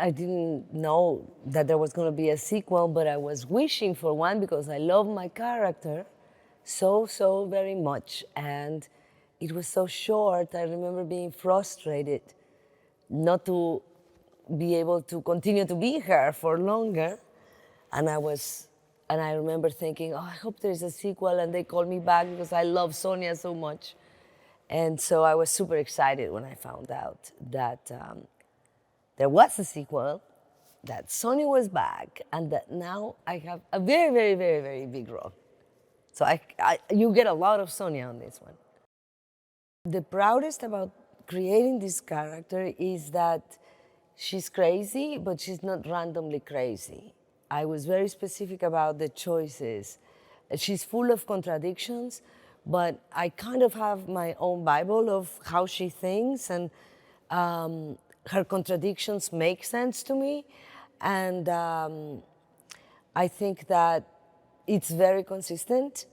I didn't know that there was going to be a sequel, but I was wishing for one because I love my character so very much. And it was so short. I remember being frustrated not to be able to continue to be her for longer. And I remember thinking, oh, I hope there's a sequel, and they called me back because I love Sonia so much. And so I was super excited when I found out that there was a sequel, that Sonia was back, and that now I have a very big role. So you get a lot of Sonia on this one. The proudest about creating this character is that she's crazy, but she's not randomly crazy. I was very specific about the choices. She's full of contradictions, but I kind of have my own Bible of how she thinks, and her contradictions make sense to me. And I think that it's very consistent.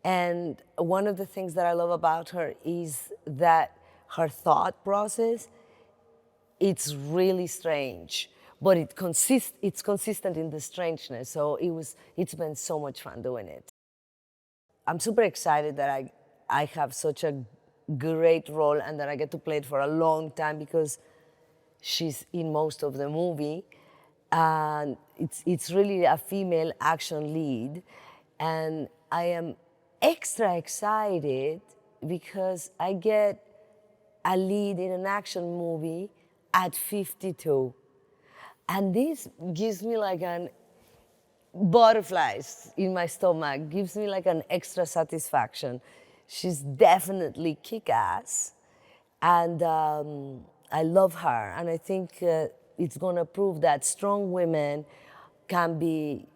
And one of the things that I love about her is that her thought process, it's really strange, but it's consistent in the strangeness. So it's been so much fun doing it. I'm super excited that I have such a great role and that I get to play it for a long time because she's in most of the movie. And it's really a female action lead. And I am extra excited because I get a lead in an action movie at 52. And this gives me like an butterflies in my stomach, gives me like an extra satisfaction. She's definitely kick-ass, and I love her. And I think it's gonna prove that strong women can be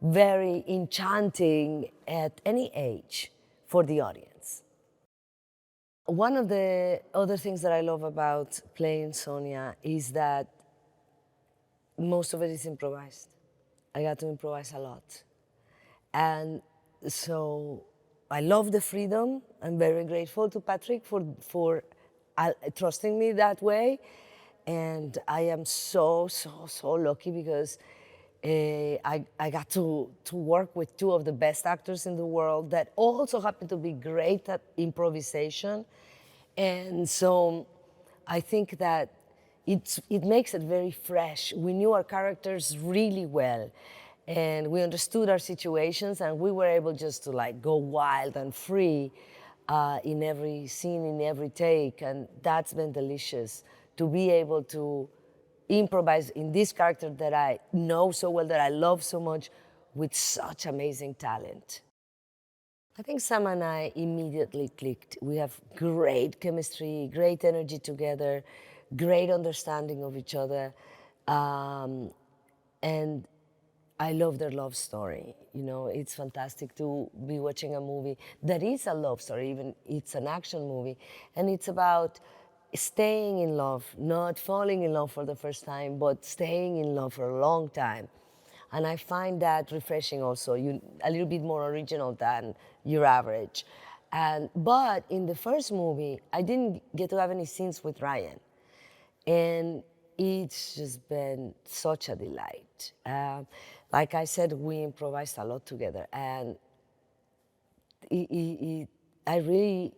very enchanting at any age for the audience. One of the other things that I love about playing Sonia is that most of it is improvised. I got to improvise a lot. And so I love the freedom. I'm very grateful to Patrick for trusting me that way. And I am so lucky because I got to work with two of the best actors in the world that also happen to be great at improvisation. And so I think that it makes it very fresh. We knew our characters really well, and we understood our situations, and we were able just to like go wild and free in every scene, in every take, and that's been delicious to be able to improvise in this character that I know so well, that I love so much, with such amazing talent. I think Sam and I immediately clicked. We have great chemistry, great energy together, great understanding of each other. And I love their love story. You know, it's fantastic to be watching a movie that is a love story, even it's an action movie. And it's about staying in love, not falling in love for the first time, but staying in love for a long time. And I find that refreshing also, a little bit more original than your average. But in the first movie, I didn't get to have any scenes with Ryan. And it's just been such a delight. Like I said, we improvised a lot together. And I really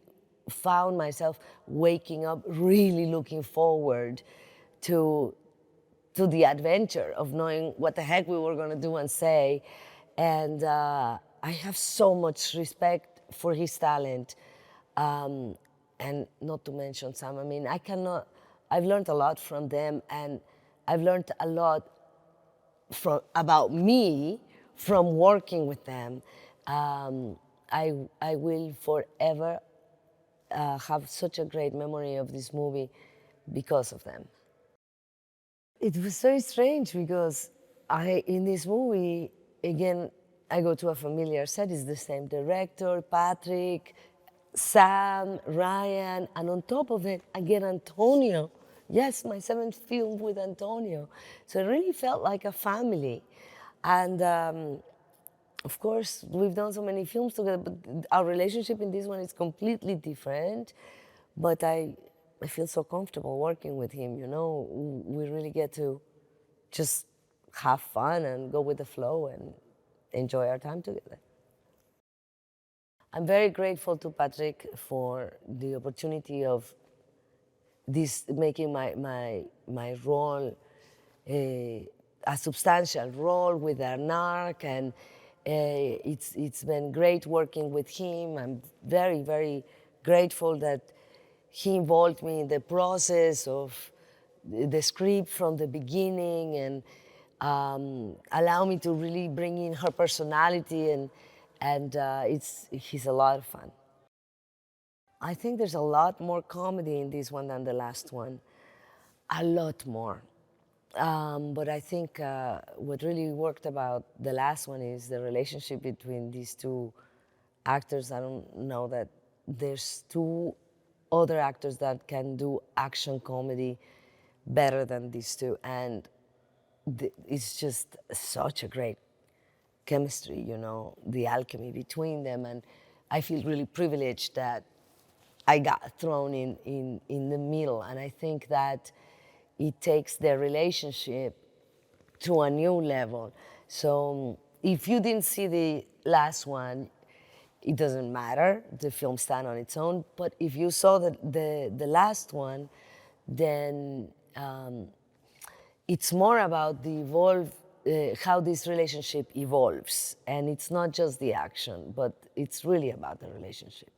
found myself waking up really looking forward to the adventure of knowing what the heck we were going to do and say. And I have so much respect for his talent. And not to mention Sam. I mean, I've learned a lot from them, and I've learned a lot about me from working with them. I will forever have such a great memory of this movie because of them. It was very strange because in this movie, again, I go to a familiar set. It's the same director, Patrick, Sam, Ryan, and on top of it, I get Antonio. Yes, my 7th film with Antonio. So it really felt like a family. And of course, we've done so many films together, but our relationship in this one is completely different. But I feel so comfortable working with him, you know. We really get to just have fun and go with the flow and enjoy our time together. I'm very grateful to Patrick for the opportunity of this making my role a substantial role with Arnark, and it's been great working with him. I'm very, very grateful that he involved me in the process of the script from the beginning, and allow me to really bring in her personality, and he's a lot of fun. I think there's a lot more comedy in this one than the last one, a lot more. But I think what really worked about the last one is the relationship between these two actors. I don't know that there's two other actors that can do action comedy better than these two, and it's just such a great chemistry, you know, the alchemy between them. And I feel really privileged that I got thrown in the middle. And I think that it takes their relationship to a new level. So if you didn't see the last one, it doesn't matter. The film stands on its own. But if you saw the last one, then it's more about how this relationship evolves. And it's not just the action, but it's really about the relationship.